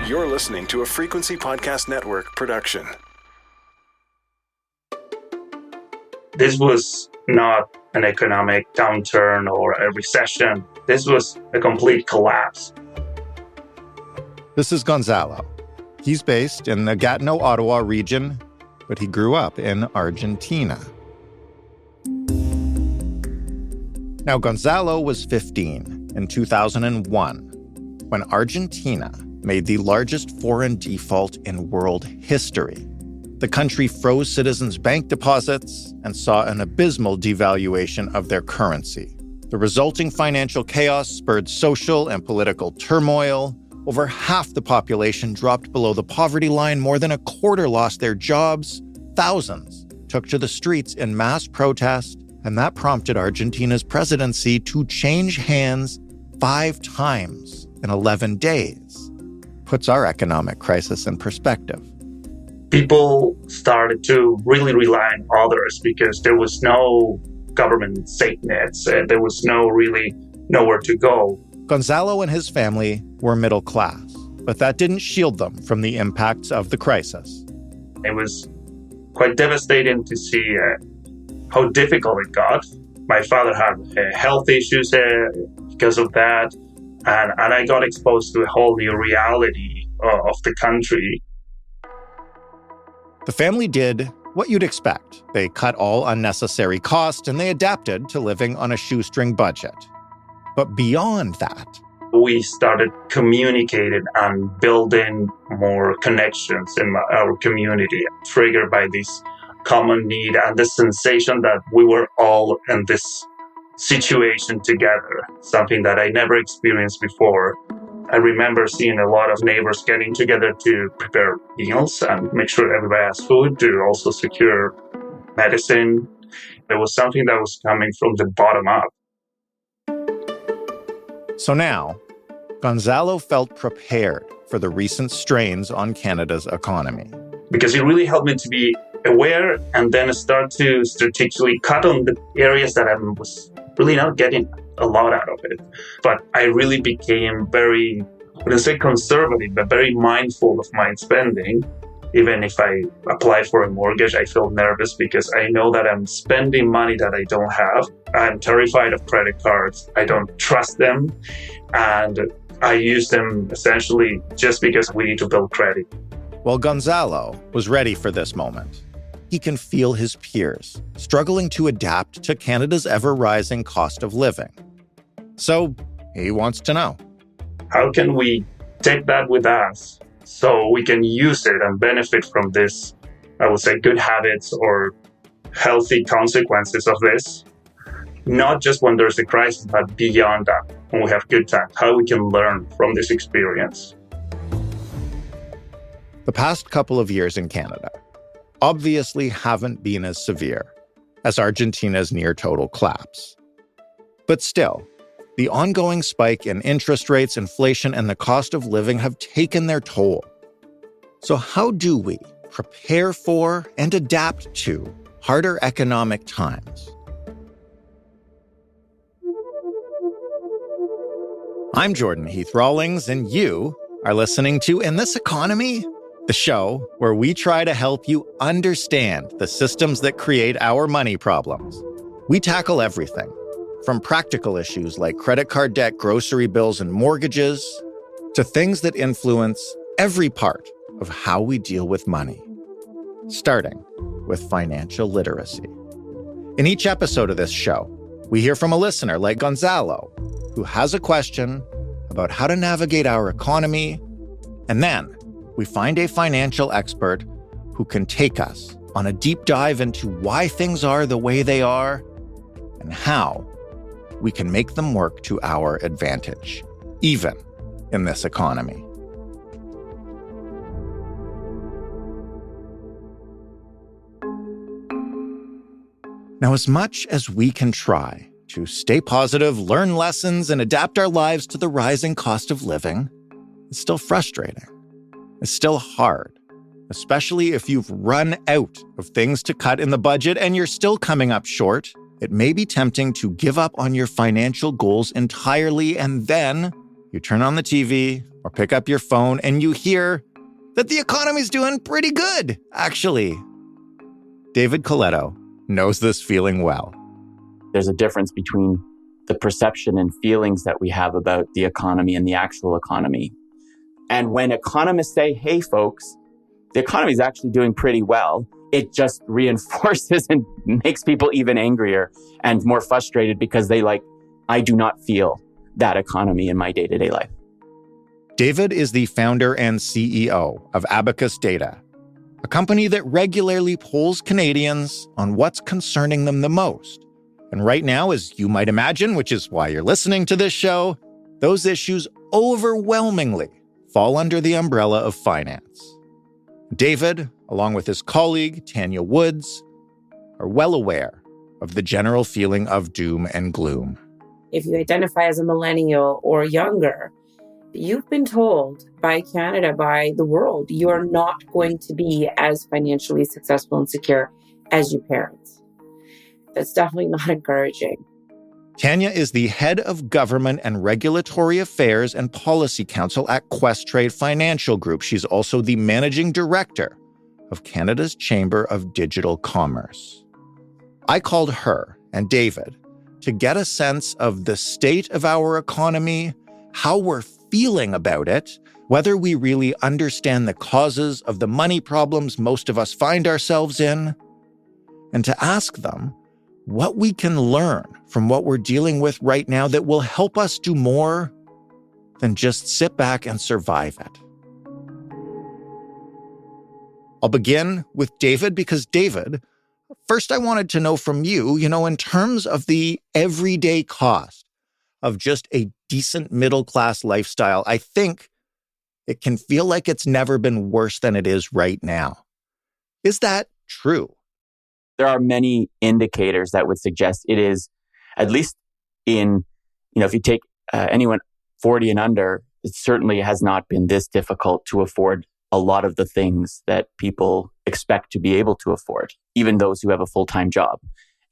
You're listening to a Frequency Podcast Network production. This was not an economic downturn or a recession. This was a complete collapse. This is Gonzalo. He's based in the Gatineau-Ottawa region, but he grew up in Argentina. Now, Gonzalo was 15 in 2001 when Argentina made the largest foreign default in world history. The country froze citizens' bank deposits and saw an abysmal devaluation of their currency. The resulting financial chaos spurred social and political turmoil. Over half the population dropped below the poverty line. More than a quarter lost their jobs. Thousands took to the streets in mass protest, and that prompted Argentina's presidency to change hands 5 times in 11 days. Puts our economic crisis in perspective. People started to really rely on others because there was no government safety nets. There was nowhere to go. Gonzalo and his family were middle class, but that didn't shield them from the impacts of the crisis. It was quite devastating to see how difficult it got. My father had health issues because of that, and I got exposed to a whole new reality of the country. The family did what you'd expect. They cut all unnecessary costs and they adapted to living on a shoestring budget. But beyond that, we started communicating and building more connections in our community, triggered by this common need and the sensation that we were all in this situation together, something that I never experienced before. I remember seeing a lot of neighbors getting together to prepare meals and make sure everybody has food, to also secure medicine. It was something that was coming from the bottom up. So now, Gonzalo felt prepared for the recent strains on Canada's economy. Because it really helped me to be aware and then start to strategically cut on the areas that I was really not getting a lot out of it. But I really became very, I wouldn't say conservative, but very mindful of my spending. Even if I apply for a mortgage, I feel nervous because I know that I'm spending money that I don't have. I'm terrified of credit cards. I don't trust them. And I use them essentially just because we need to build credit. Well, Gonzalo was ready for this moment. He can feel his peers struggling to adapt to Canada's ever-rising cost of living. So he wants to know, how can we take that with us so we can use it and benefit from this, I would say, good habits or healthy consequences of this? Not just when there's a crisis, but beyond that, when we have good times, how we can learn from this experience. The past couple of years in Canada obviously haven't been as severe as Argentina's near-total collapse. But still, the ongoing spike in interest rates, inflation, and the cost of living have taken their toll. So how do we prepare for and adapt to harder economic times? I'm Jordan Heath Rawlings, and you are listening to In This Economy, the show where we try to help you understand the systems that create our money problems. We tackle everything, from practical issues like credit card debt, grocery bills, and mortgages, to things that influence every part of how we deal with money, starting with financial literacy. In each episode of this show, we hear from a listener like Gonzalo, who has a question about how to navigate our economy, and then we find a financial expert who can take us on a deep dive into why things are the way they are and how we can make them work to our advantage, even in this economy. Now, as much as we can try to stay positive, learn lessons, and adapt our lives to the rising cost of living, it's still frustrating. It's still hard, especially if you've run out of things to cut in the budget and you're still coming up short. It may be tempting to give up on your financial goals entirely, and then you turn on the TV or pick up your phone and you hear that the economy's doing pretty good, actually. David Coletto knows this feeling well. There's a difference between the perception and feelings that we have about the economy and the actual economy. And when economists say, hey, folks, the economy is actually doing pretty well, it just reinforces and makes people even angrier and more frustrated because I do not feel that economy in my day-to-day life. David is the founder and CEO of Abacus Data, a company that regularly polls Canadians on what's concerning them the most. And right now, as you might imagine, which is why you're listening to this show, those issues overwhelmingly fall under the umbrella of finance. David, along with his colleague, Tanya Woods, are well aware of the general feeling of doom and gloom. If you identify as a millennial or younger, you've been told by Canada, by the world, you're not going to be as financially successful and secure as your parents. That's definitely not encouraging. Tanya is the head of government and regulatory affairs and policy council at Questrade Financial Group. She's also the managing director of Canada's Chamber of Digital Commerce. I called her and David to get a sense of the state of our economy, how we're feeling about it, whether we really understand the causes of the money problems most of us find ourselves in, and to ask them what we can learn from what we're dealing with right now that will help us do more than just sit back and survive it. I'll begin with David because David, first I wanted to know from you, in terms of the everyday cost of just a decent middle-class lifestyle, I think it can feel like it's never been worse than it is right now. Is that true? There are many indicators that would suggest it is, at least if you take anyone 40 and under, it certainly has not been this difficult to afford a lot of the things that people expect to be able to afford, even those who have a full-time job.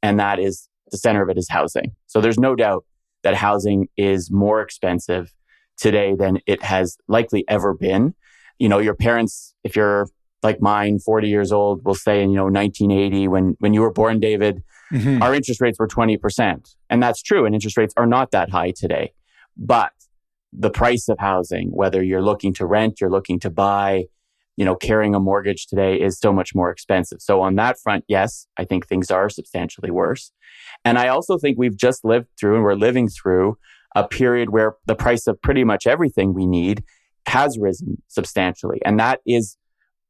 And that is, the center of it is housing. So there's no doubt that housing is more expensive today than it has likely ever been. Your parents, if you're like mine, 40 years old, will say in 1980, when you were born, David, our interest rates were 20%. And that's true. And interest rates are not that high today. But the price of housing, whether you're looking to rent, you're looking to buy, carrying a mortgage today is so much more expensive. So on that front, yes, I think things are substantially worse. And I also think we've just lived through, and we're living through, a period where the price of pretty much everything we need has risen substantially. And that is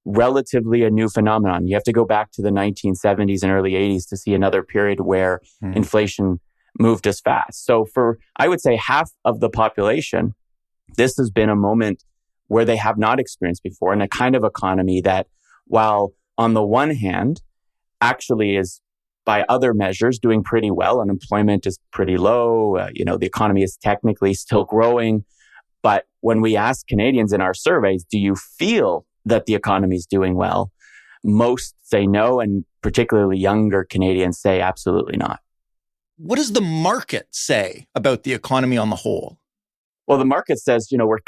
relatively a new phenomenon. You have to go back to the 1970s and early 80s to see another period where inflation moved as fast. So for, I would say, half of the population, this has been a moment where they have not experienced before, in a kind of economy that, while on the one hand, actually is by other measures doing pretty well. Unemployment is pretty low. The economy is technically still growing. But when we ask Canadians in our surveys, do you feel that the economy is doing well? Most say no, and particularly younger Canadians say absolutely not. What does the market say about the economy on the whole? Well, the market says, we're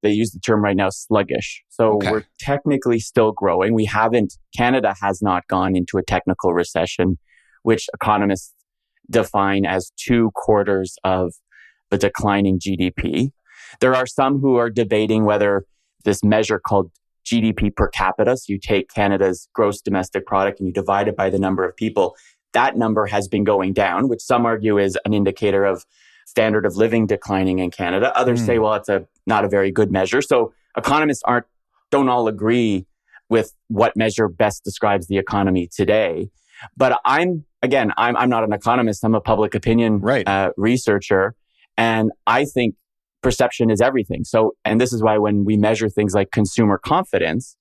they use the term right now, sluggish. So We're technically still growing. Canada has not gone into a technical recession, which economists define as 2 quarters of a declining GDP. There are some who are debating whether this measure called GDP per capita, so you take Canada's gross domestic product and you divide it by the number of people, that number has been going down, which some argue is an indicator of standard of living declining in Canada. Others say, well, it's not a very good measure. So economists don't all agree with what measure best describes the economy today. But I'm not an economist. I'm a public opinion researcher. And I think perception is everything. So, and this is why when we measure things like consumer confidence,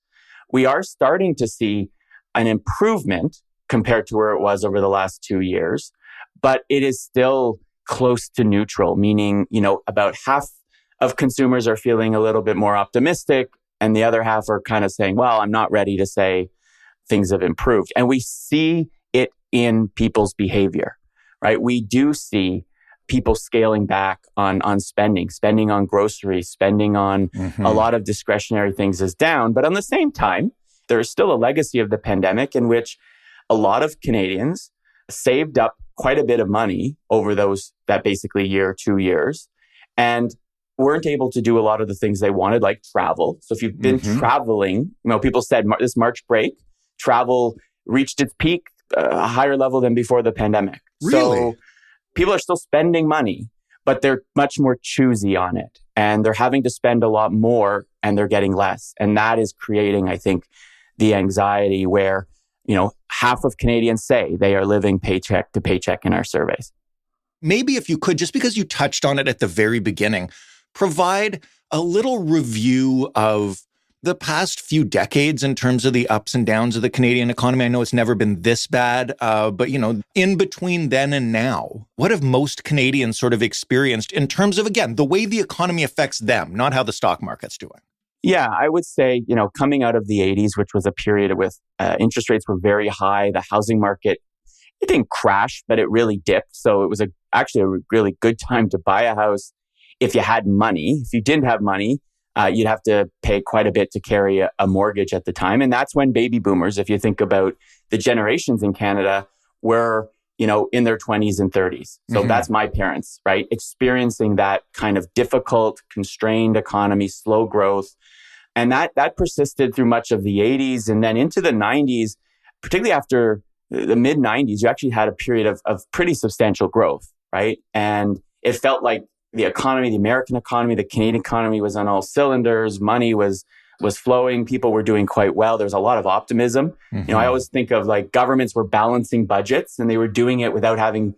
we are starting to see an improvement compared to where it was over the last 2 years. But it is still close to neutral, meaning, about half of consumers are feeling a little bit more optimistic, and the other half are kind of saying, well, I'm not ready to say things have improved. And we see it in people's behavior, right? We do see people scaling back on spending on groceries, spending on a lot of discretionary things is down. But on the same time, there is still a legacy of the pandemic in which a lot of Canadians saved up quite a bit of money over that basically year, 2 years, and weren't able to do a lot of the things they wanted, like travel. So if you've been traveling, people said this March break, travel reached its peak, a higher level than before the pandemic. Really? So people are still spending money, but they're much more choosy on it. And they're having to spend a lot more and they're getting less. And that is creating, I think, the anxiety where, half of Canadians say they are living paycheck to paycheck in our surveys. Maybe if you could, just because you touched on it at the very beginning, provide a little review of the past few decades in terms of the ups and downs of the Canadian economy. I know it's never been this bad, but in between then and now, what have most Canadians sort of experienced in terms of, again, the way the economy affects them, not how the stock market's doing? Yeah, I would say, coming out of the 80s, which was a period with interest rates were very high, the housing market, it didn't crash, but it really dipped. So it was actually a really good time to buy a house if you had money. If you didn't have money, you'd have to pay quite a bit to carry a mortgage at the time. And that's when baby boomers, if you think about the generations in Canada, were, in their 20s and 30s. So that's my parents, right? Experiencing that kind of difficult, constrained economy, slow growth. And that persisted through much of the 80s. And then into the 90s, particularly after the mid 90s, you actually had a period of pretty substantial growth, right? And it felt like the economy, the American economy, the Canadian economy was on all cylinders. Money was flowing. People were doing quite well. There was a lot of optimism. I always think of like governments were balancing budgets and they were doing it without having,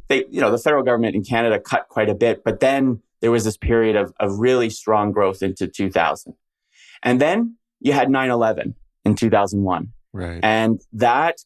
the federal government in Canada cut quite a bit. But then there was this period of really strong growth into 2000. And then you had 9/11 in 2001. Right. And that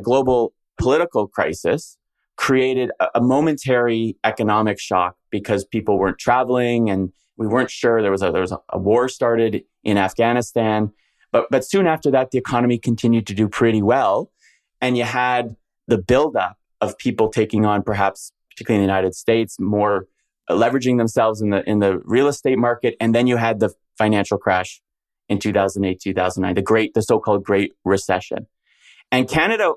global political crisis created a momentary economic shock because people weren't traveling and we weren't sure. There was a war started in Afghanistan. But soon after that, the economy continued to do pretty well. And you had the buildup of people taking on, perhaps, particularly in the United States, more leveraging themselves in the real estate market. And then you had the financial crash in 2008, 2009, the so-called Great Recession. And Canada,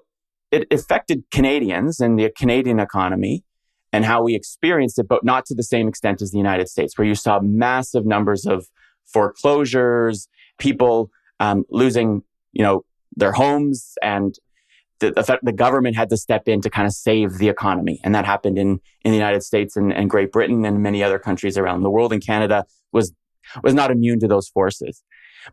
it affected Canadians and the Canadian economy and how we experienced it, but not to the same extent as the United States, where you saw massive numbers of foreclosures, people losing, their homes, and the government had to step in to kind of save the economy. And that happened in the United States and Great Britain and many other countries around the world. And Canada was not immune to those forces.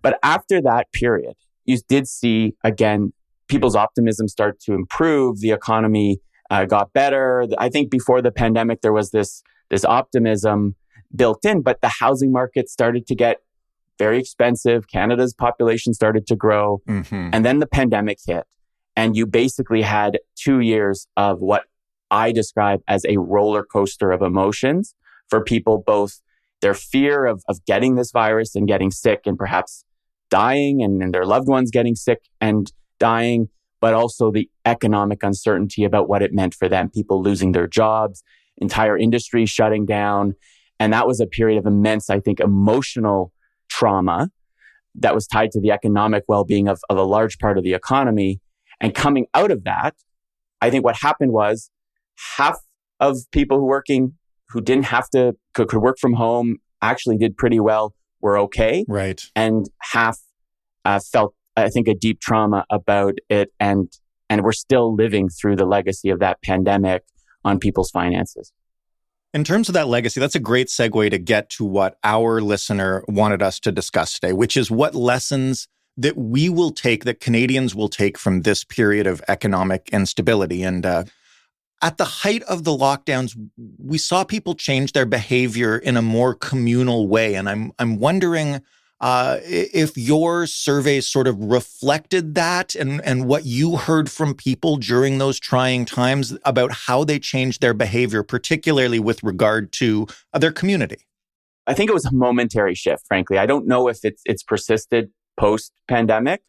But after that period, you did see, again, people's optimism start to improve. The economy got better. I think before the pandemic, there was this optimism built in, but the housing market started to get very expensive. Canada's population started to grow. And then the pandemic hit. And you basically had 2 years of what I describe as a roller coaster of emotions for people, both their fear of getting this virus and getting sick and perhaps dying and their loved ones getting sick and dying, but also the economic uncertainty about what it meant for them, people losing their jobs, entire industries shutting down. And that was a period of immense, I think, emotional trauma that was tied to the economic well-being of a large part of the economy. And coming out of that, I think what happened was half of people who didn't have to, could work from home, actually did pretty well, were okay. Right. And half felt, I think, a deep trauma about it. And we're still living through the legacy of that pandemic on people's finances. In terms of that legacy, that's a great segue to get to what our listener wanted us to discuss today, which is what lessons that we will take, that Canadians will take from this period of economic instability. And at the height of the lockdowns, we saw people change their behavior in a more communal way. And I'm wondering if your surveys sort of reflected that and what you heard from people during those trying times about how they changed their behavior, particularly with regard to their community. I think it was a momentary shift, frankly. I don't know if it's persisted post-pandemic,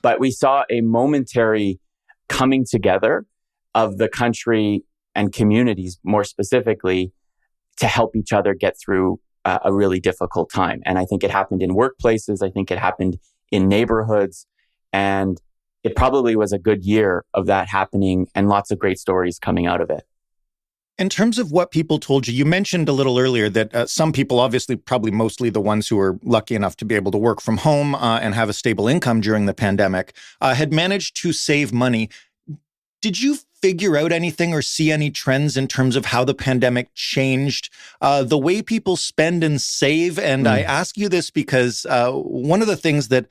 but we saw a momentary coming together of the country and communities, more specifically, to help each other get through a really difficult time. And I think it happened in workplaces. I think it happened in neighborhoods. And it probably was a good year of that happening and lots of great stories coming out of it. In terms of what people told you, you mentioned a little earlier that some people, obviously probably mostly the ones who were lucky enough to be able to work from home and have a stable income during the pandemic, had managed to save money. Did you figure out anything or see any trends in terms of how the pandemic changed the way people spend and save? And I ask you this because one of the things that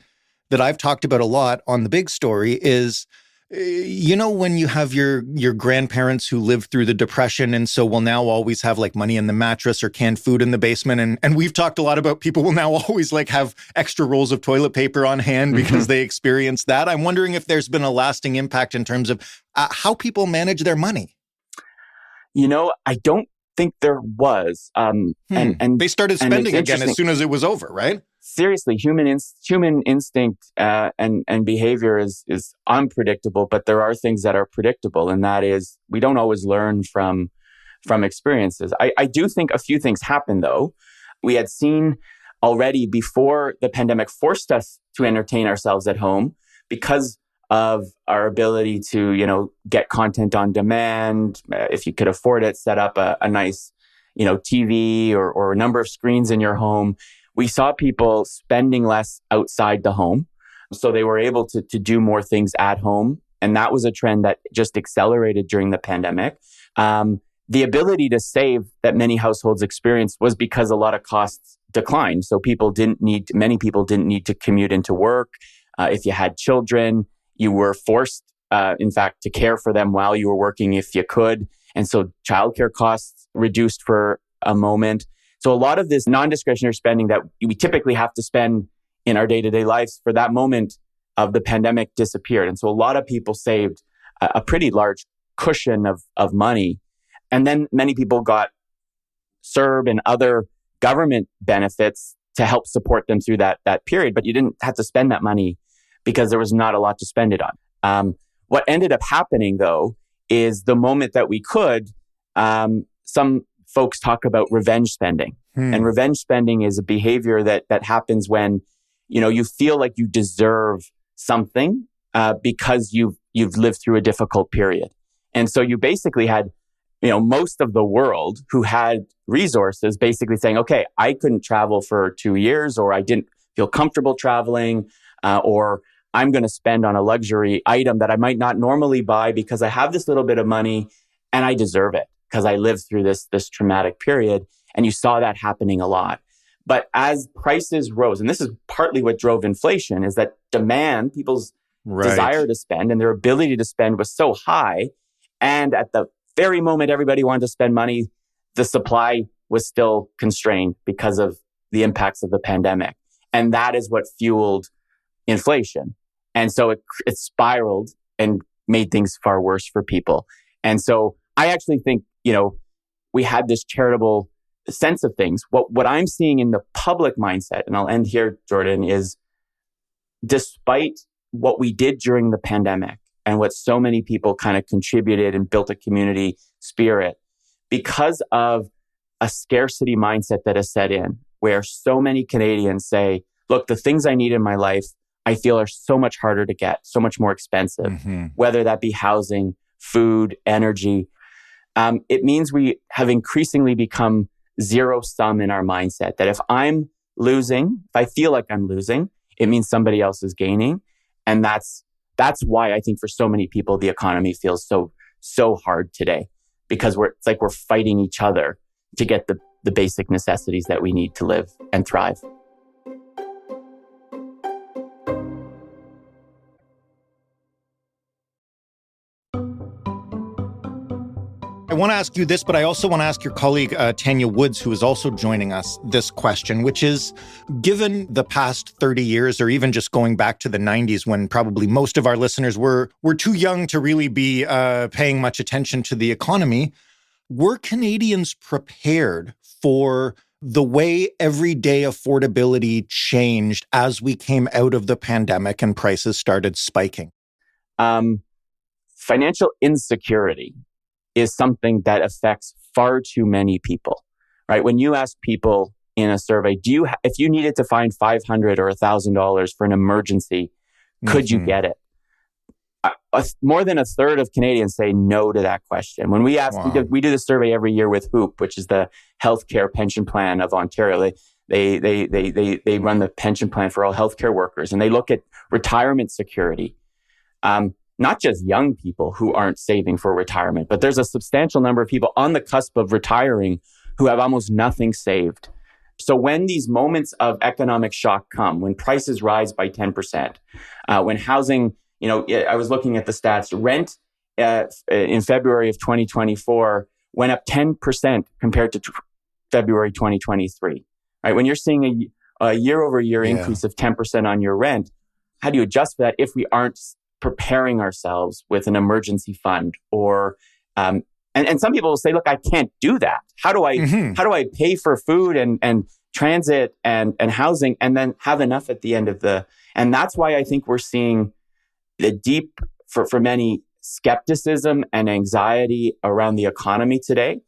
I've talked about a lot on The Big Story is, when you have your grandparents who lived through the Depression and so will now always have like money in the mattress or canned food in the basement. And we've talked a lot about people will now always like have extra rolls of toilet paper on hand because they experienced that. I'm wondering if there's been a lasting impact in terms of how people manage their money. I don't think there was. And they started spending again as soon as it was over, right? Seriously, human instinct and behavior is unpredictable, but there are things that are predictable, and that is we don't always learn from experiences. I do think a few things happened, though. We had seen already before the pandemic forced us to entertain ourselves at home because of our ability to, get content on demand. If you could afford it, set up a nice, TV or a number of screens in your home. We saw people spending less outside the home. So they were able to do more things at home. And that was a trend that just accelerated during the pandemic. The ability to save that many households experienced was because a lot of costs declined. So many people didn't need to commute into work. If you had children, you were forced, in fact, to care for them while you were working if you could. And so childcare costs reduced for a moment. So a lot of this non-discretionary spending that we typically have to spend in our day-to-day lives for that moment of the pandemic disappeared. And so a lot of people saved a pretty large cushion of money. And then many people got CERB and other government benefits to help support them through that period. But you didn't have to spend that money because there was not a lot to spend it on. What ended up happening, though, is the moment that we could, some folks talk about revenge spending. And revenge spending is a behavior that happens when, you feel like you deserve something because you've lived through a difficult period. And so you basically had, most of the world who had resources basically saying, okay, I couldn't travel for 2 years, or I didn't feel comfortable traveling, or I'm going to spend on a luxury item that I might not normally buy because I have this little bit of money and I deserve it because I lived through this traumatic period. And you saw that happening a lot. But as prices rose, and this is partly what drove inflation, is that demand, people's desire to spend and their ability to spend was so high. And at the very moment everybody wanted to spend money, the supply was still constrained because of the impacts of the pandemic. And that is what fueled inflation. And so it spiraled and made things far worse for people. And so I actually think, we had this charitable sense of things. What I'm seeing in the public mindset, and I'll end here, Jordan, is despite what we did during the pandemic and what so many people kind of contributed and built a community spirit, because of a scarcity mindset that has set in, where so many Canadians say, look, the things I need in my life, I feel are so much harder to get, so much more expensive, whether that be housing, food, energy. It means we have increasingly become zero sum in our mindset, that if I'm losing, if I feel like I'm losing, it means somebody else is gaining. And that's why I think for so many people, the economy feels so hard today, because it's like we're fighting each other to get the basic necessities that we need to live and thrive. I want to ask you this, but I also want to ask your colleague, Tanya Woods, who is also joining us, this question, which is, given the past 30 years, or even just going back to the 90s, when probably most of our listeners were too young to really be paying much attention to the economy, were Canadians prepared for the way everyday affordability changed as we came out of the pandemic and prices started spiking? Financial insecurity is something that affects far too many people, right? When you ask people in a survey, if you needed to find $500 or $1,000 for an emergency, could you get it? More than a third of Canadians say no to that question. When we ask, we do the survey every year with HOOP, which is the Healthcare Pension Plan of Ontario. They run the pension plan for all healthcare workers, and they look at retirement security. Not just young people who aren't saving for retirement, but there's a substantial number of people on the cusp of retiring who have almost nothing saved. So when these moments of economic shock come, when prices rise by 10%, when housing, I was looking at the stats, rent in February of 2024 went up 10% compared to February 2023, right? When you're seeing a year-over-year increase of 10% on your rent, how do you adjust for that if we aren't preparing ourselves with an emergency fund or and some people will say, look, I can't do that. How do I pay for food and transit and housing and then have enough at the end of and that's why I think we're seeing the deep, for many, skepticism and anxiety around the economy today.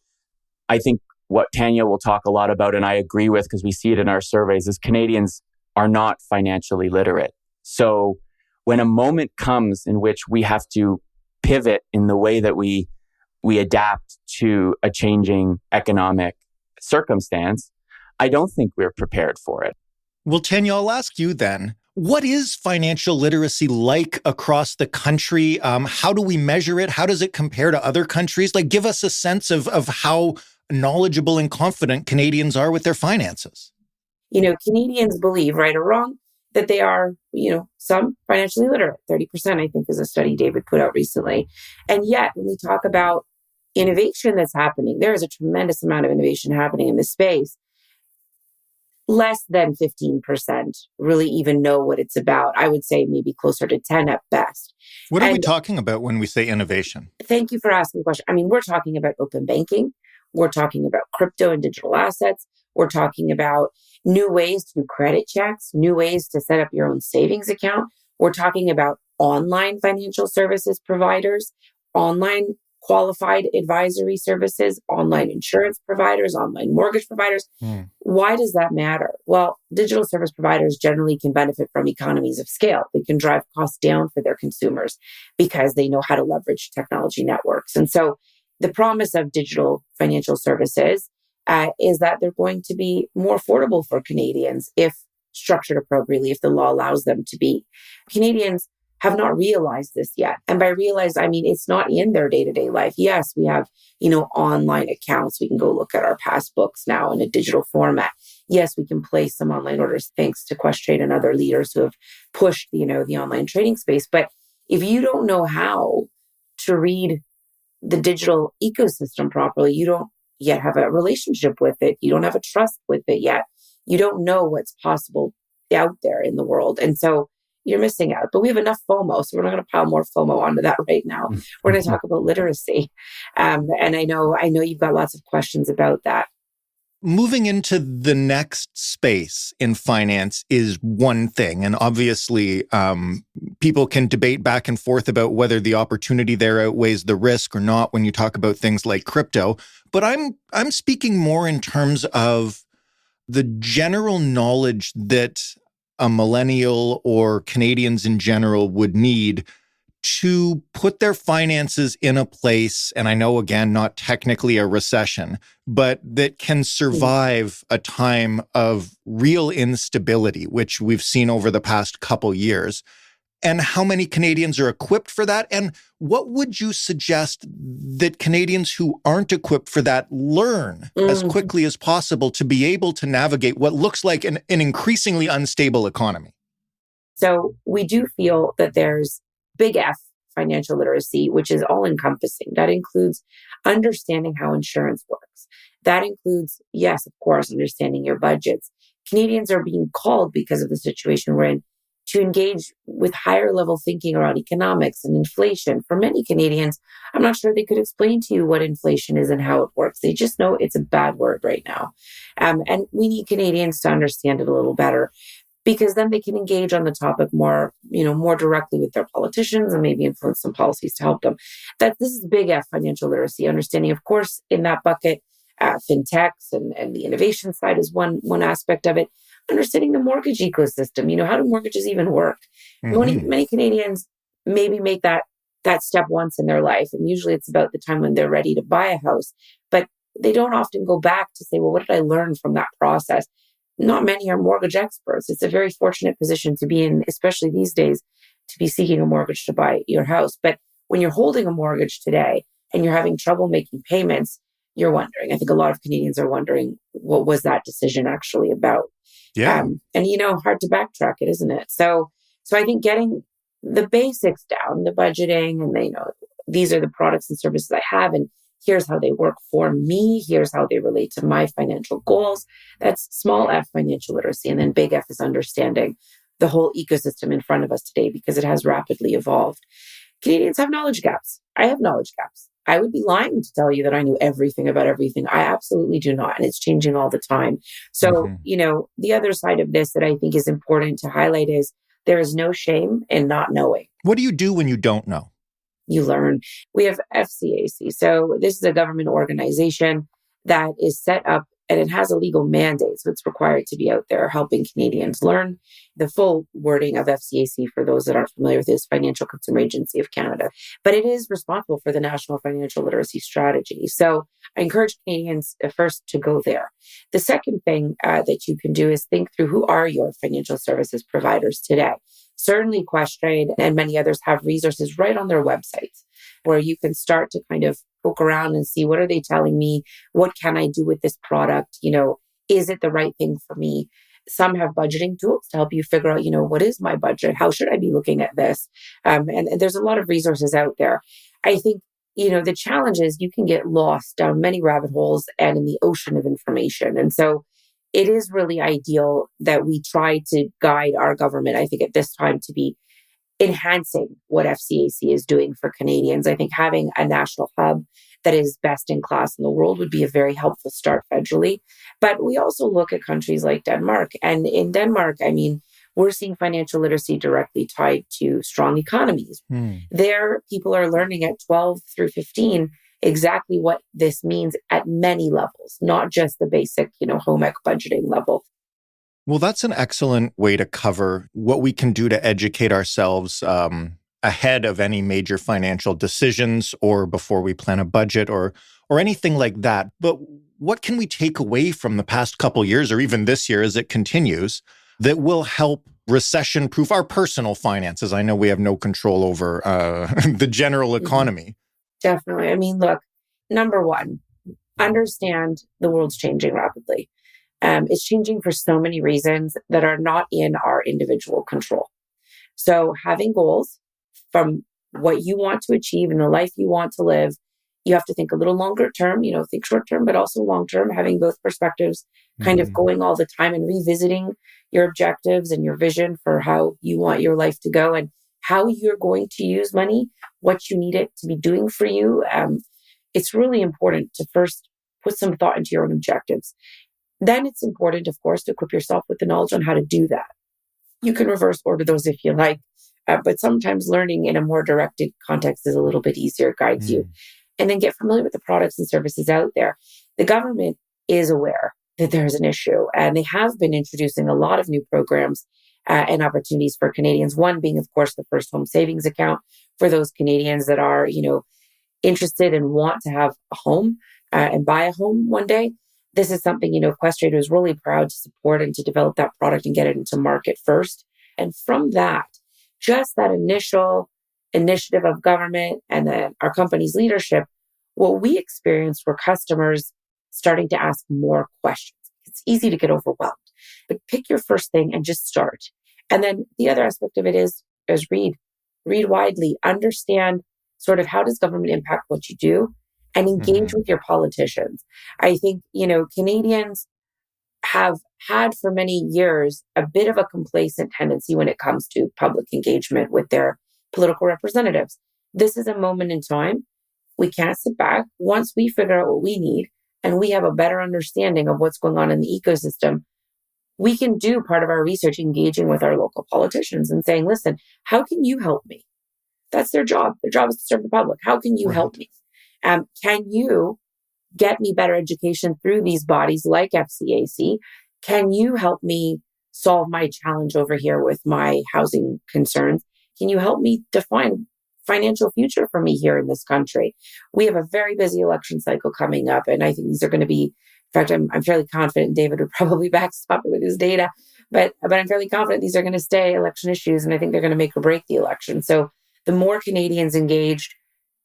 I think what Tanya will talk a lot about, and I agree with because we see it in our surveys, is Canadians are not financially literate. So when a moment comes in which we have to pivot in the way that we adapt to a changing economic circumstance, I don't think we're prepared for it. Well, Tanya, I'll ask you then, what is financial literacy like across the country? How do we measure it? How does it compare to other countries? Like, give us a sense of how knowledgeable and confident Canadians are with their finances. Canadians believe, right or wrong, that they are, some financially literate. 30%, I think, is a study David put out recently. And yet, when we talk about innovation that's happening, there is a tremendous amount of innovation happening in this space. Less than 15% really even know what it's about. I would say maybe closer to 10 at best. What are we talking about when we say innovation? Thank you for asking the question. I mean, we're talking about open banking. We're talking about crypto and digital assets. We're talking about new ways to do credit checks, new ways to set up your own savings account. We're talking about online financial services providers, online qualified advisory services, online insurance providers, online mortgage providers. Why does that matter? Well, digital service providers generally can benefit from economies of scale. They can drive costs down for their consumers because they know how to leverage technology networks. And so the promise of digital financial services is that they're going to be more affordable for Canadians if structured appropriately, if the law allows them to be. Canadians have not realized this yet. And by realized, I mean, it's not in their day-to-day life. Yes, we have, online accounts. We can go look at our passbooks now in a digital format. Yes, we can place some online orders thanks to Questrade and other leaders who have pushed, the online trading space. But if you don't know how to read the digital ecosystem properly, you don't yet have a relationship with it. You don't have a trust with it yet. You don't know what's possible out there in the world. And so you're missing out. But we have enough FOMO, so we're not going to pile more FOMO onto that right now. We're going to talk about literacy. And I know you've got lots of questions about that. Moving into the next space in finance is one thing. And obviously, people can debate back and forth about whether the opportunity there outweighs the risk or not when you talk about things like crypto. But I'm speaking more in terms of the general knowledge that a millennial or Canadians in general would need to put their finances in a place, and I know, again, not technically a recession, but that can survive a time of real instability, which we've seen over the past couple years. And how many Canadians are equipped for that? And what would you suggest that Canadians who aren't equipped for that learn as quickly as possible to be able to navigate what looks like an increasingly unstable economy? So we do feel that there's big F financial literacy, which is all encompassing. That includes understanding how insurance works. That includes, yes, of course, understanding your budgets. Canadians are being called because of the situation we're in to engage with higher level thinking around economics and inflation. For many Canadians, I'm not sure they could explain to you what inflation is and how it works. They just know it's a bad word right now. And we need Canadians to understand it a little better, because then they can engage on the topic more directly with their politicians and maybe influence some policies to help them. This is big F financial literacy, understanding, of course, in that bucket, fintechs and the innovation side is one aspect of it. Understanding the mortgage ecosystem, how do mortgages even work? Many Canadians maybe make that step once in their life, and usually it's about the time when they're ready to buy a house, but they don't often go back to say, well, what did I learn from that process? Not many are mortgage experts. It's a very fortunate position to be in, especially these days, to be seeking a mortgage to buy your house. But when you're holding a mortgage today and you're having trouble making payments, you're wondering. I think a lot of Canadians are wondering, what was that decision actually about? Yeah. Hard to backtrack it, isn't it? So I think getting the basics down, the budgeting, and these are the products and services I have, and here's how they work for me. Here's how they relate to my financial goals. That's small f financial literacy. And then big F is understanding the whole ecosystem in front of us today, because it has rapidly evolved. Canadians have knowledge gaps. I have knowledge gaps. I would be lying to tell you that I knew everything about everything. I absolutely do not. And it's changing all the time. So, the other side of this that I think is important to highlight is there is no shame in not knowing. What do you do when you don't know? You learn. We have FCAC. So this is a government organization that is set up, and it has a legal mandate. So it's required to be out there helping Canadians learn. The full wording of FCAC, for those that aren't familiar with it, is Financial Consumer Agency of Canada. But it is responsible for the National Financial Literacy Strategy. So I encourage Canadians first to go there. The second thing that you can do is think through, who are your financial services providers today? Certainly Questrade and many others have resources right on their websites where you can start to kind of poke around and see, what are they telling me? What can I do with this product? Is it the right thing for me? Some have budgeting tools to help you figure out, what is my budget? How should I be looking at this? And there's a lot of resources out there. I think, the challenge is you can get lost down many rabbit holes and in the ocean of information. And so it is really ideal that we try to guide our government, I think, at this time to be enhancing what FCAC is doing for Canadians. I think having a national hub that is best in class in the world would be a very helpful start federally. But we also look at countries like Denmark. And in Denmark, we're seeing financial literacy directly tied to strong economies. There, people are learning at 12 through 15 exactly what this means at many levels, not just the basic, home ec budgeting level. Well, that's an excellent way to cover what we can do to educate ourselves ahead of any major financial decisions or before we plan a budget or anything like that. But what can we take away from the past couple years or even this year as it continues that will help recession-proof our personal finances? I know we have no control over the general economy. Definitely. Look, number one, understand the world's changing rapidly. It's changing for so many reasons that are not in our individual control. So having goals from what you want to achieve in the life you want to live, you have to think a little longer term, think short term, but also long term, having both perspectives, kind of going all the time and revisiting your objectives and your vision for how you want your life to go and how you're going to use money, what you need it to be doing for you. It's really important to first put some thought into your own objectives. Then it's important, of course, to equip yourself with the knowledge on how to do that. You can reverse order those if you like, but sometimes learning in a more directed context is a little bit easier, guides you. And then get familiar with the products and services out there. The government is aware that there's an issue, and they have been introducing a lot of new programs and opportunities for Canadians. One being, of course, the first home savings account for those Canadians that are, interested and want to have a home and buy a home one day. This is something, Questrade was really proud to support and to develop that product and get it into market first. And from that, just that initial initiative of government and then our company's leadership, what we experienced were customers starting to ask more questions. It's easy to get overwhelmed, but pick your first thing and just start. And then the other aspect of it is read widely, understand sort of how does government impact what you do, and engage with your politicians. I think, Canadians have had for many years a bit of a complacent tendency when it comes to public engagement with their political representatives. This is a moment in time. We can't sit back. Once we figure out what we need and we have a better understanding of what's going on in the ecosystem, we can do part of our research engaging with our local politicians and saying, listen, how can you help me? That's their job. Their job is to serve the public. How can you help me? Can you get me better education through these bodies like FCAC? Can you help me solve my challenge over here with my housing concerns? Can you help me define financial future for me here in this country? We have a very busy election cycle coming up, and I think these are going to be, in fact, I'm fairly confident David would probably backstop it with his data, but I'm fairly confident these are going to stay election issues, and I think they're going to make or break the election. So the more Canadians engaged,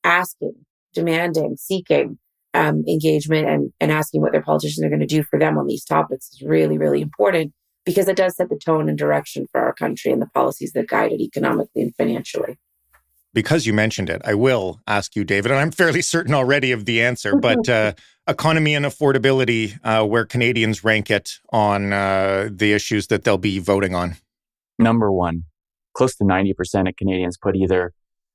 asking, demanding, seeking engagement and asking what their politicians are going to do for them on these topics is really, really important, because it does set the tone and direction for our country and the policies that guide it economically and financially. Because you mentioned it, I will ask you, David, and I'm fairly certain already of the answer, but economy and affordability, where Canadians rank it on the issues that they'll be voting on. Number one, close to 90% of Canadians put either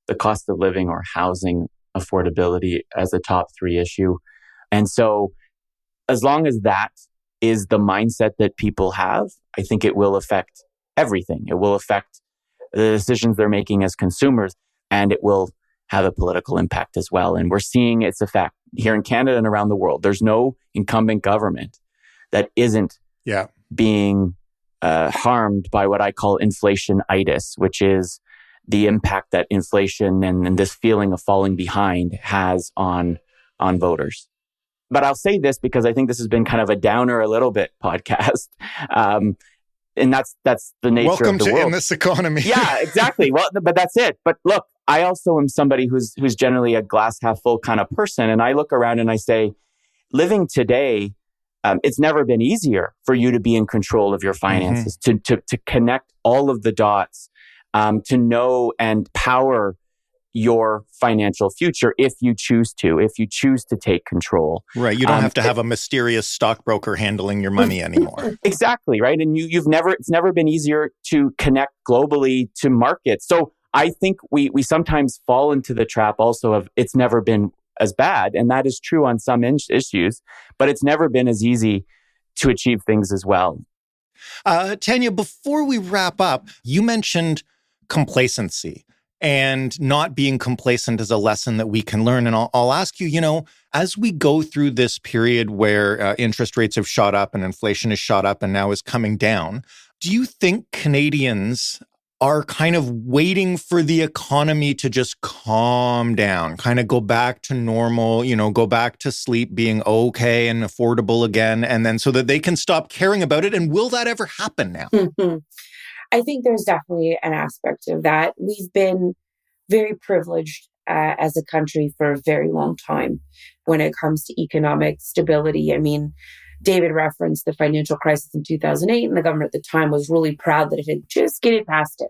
the cost of living or housing affordability as a top 3 issue. And so as long as that is the mindset that people have, I think it will affect everything. It will affect the decisions they're making as consumers, and it will have a political impact as well. And we're seeing its effect here in Canada and around the world. There's no incumbent government that isn't being harmed by what I call inflation-itis, which is the impact that inflation and this feeling of falling behind has on voters. But I'll say this because I think this has been kind of a downer a little bit podcast. And that's the nature Welcome of the to world. In This Economy. Yeah, exactly. Well, but that's it. But look, I also am somebody who's generally a glass half full kind of person. And I look around and I say, living today, it's never been easier for you to be in control of your finances, to connect all of the dots, to know and power your financial future if you choose to take control. Right. You don't have to have a mysterious stockbroker handling your money anymore. Exactly. Right. And it's never been easier to connect globally to markets. So I think we sometimes fall into the trap also of it's never been as bad. And that is true on some issues, but it's never been as easy to achieve things as well. Tanya, before we wrap up, you mentioned complacency. And not being complacent is a lesson that we can learn. And I'll ask you, as we go through this period where interest rates have shot up and inflation has shot up and now is coming down, do you think Canadians are kind of waiting for the economy to just calm down, kind of go back to normal, go back to sleep, being okay and affordable again, and then so that they can stop caring about it? And will that ever happen now? Mm-hmm. I think there's definitely an aspect of that. We've been very privileged as a country for a very long time when it comes to economic stability. I mean, David referenced the financial crisis in 2008, and the government at the time was really proud that it had just skated past it.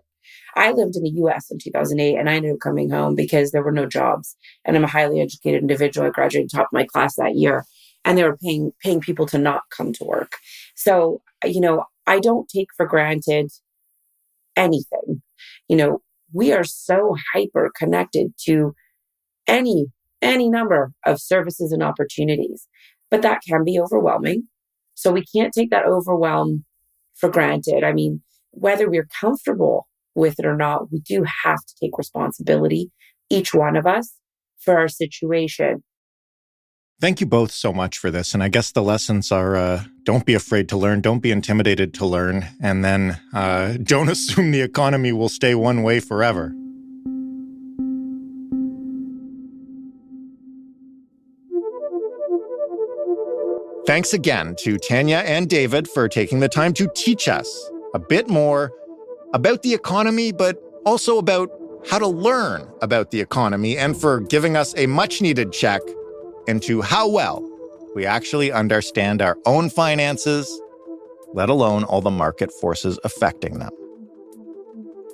I lived in the US in 2008, and I ended up coming home because there were no jobs. And I'm a highly educated individual. I graduated top of my class that year, and they were paying people to not come to work. So, I don't take for granted anything. We are so hyper connected to any number of services and opportunities, but that can be overwhelming. So we can't take that overwhelm for granted. I mean, whether we're comfortable with it or not, we do have to take responsibility, each one of us, for our situation. Thank you both so much for this. And I guess the lessons are, don't be afraid to learn, don't be intimidated to learn, and then don't assume the economy will stay one way forever. Thanks again to Tanya and David for taking the time to teach us a bit more about the economy, but also about how to learn about the economy, and for giving us a much-needed check into how well we actually understand our own finances, let alone all the market forces affecting them.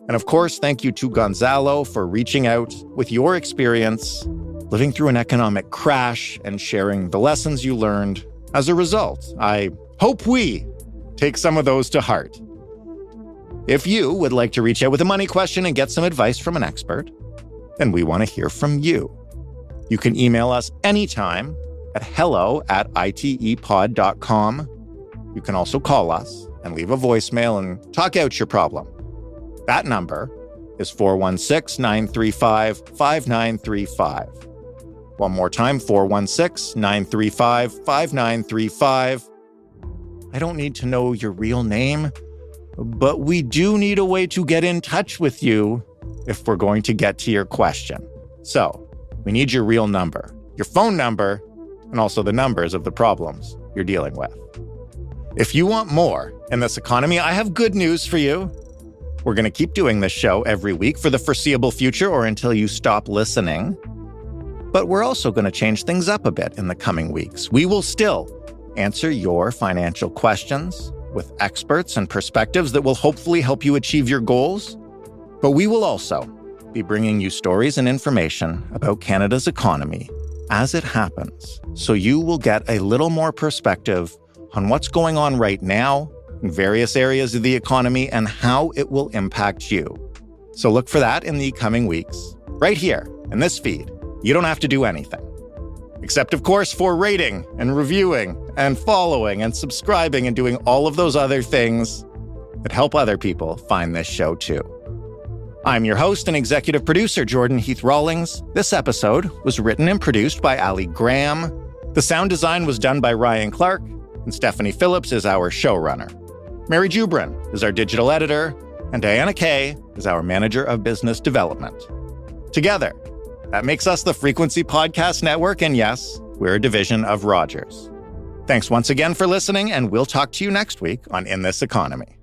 And of course, thank you to Gonzalo for reaching out with your experience, living through an economic crash, and sharing the lessons you learned as a result. I hope we take some of those to heart. If you would like to reach out with a money question and get some advice from an expert, then we want to hear from you. You can email us anytime at hello@itepod.com. You can also call us and leave a voicemail and talk out your problem. That number is 416-935-5935. One more time, 416-935-5935. I don't need to know your real name, but we do need a way to get in touch with you if we're going to get to your question. So, we need your real number, your phone number, and also the numbers of the problems you're dealing with. If you want more in this economy, I have good news for you. We're going to keep doing this show every week for the foreseeable future or until you stop listening. But we're also going to change things up a bit in the coming weeks. We will still answer your financial questions with experts and perspectives that will hopefully help you achieve your goals. But we will also be bringing you stories and information about Canada's economy as it happens, so you will get a little more perspective on what's going on right now in various areas of the economy and how it will impact you. So look for that in the coming weeks, right here in this feed. You don't have to do anything. Except, of course, for rating and reviewing and following and subscribing and doing all of those other things that help other people find this show too. I'm your host and executive producer, Jordan Heath Rawlings. This episode was written and produced by Ali Graham. The sound design was done by Ryan Clark, and Stephanie Phillips is our showrunner. Mary Jubrin is our digital editor, and Diana Kay is our manager of business development. Together, that makes us the Frequency Podcast Network, and yes, we're a division of Rogers. Thanks once again for listening, and we'll talk to you next week on In This Economy.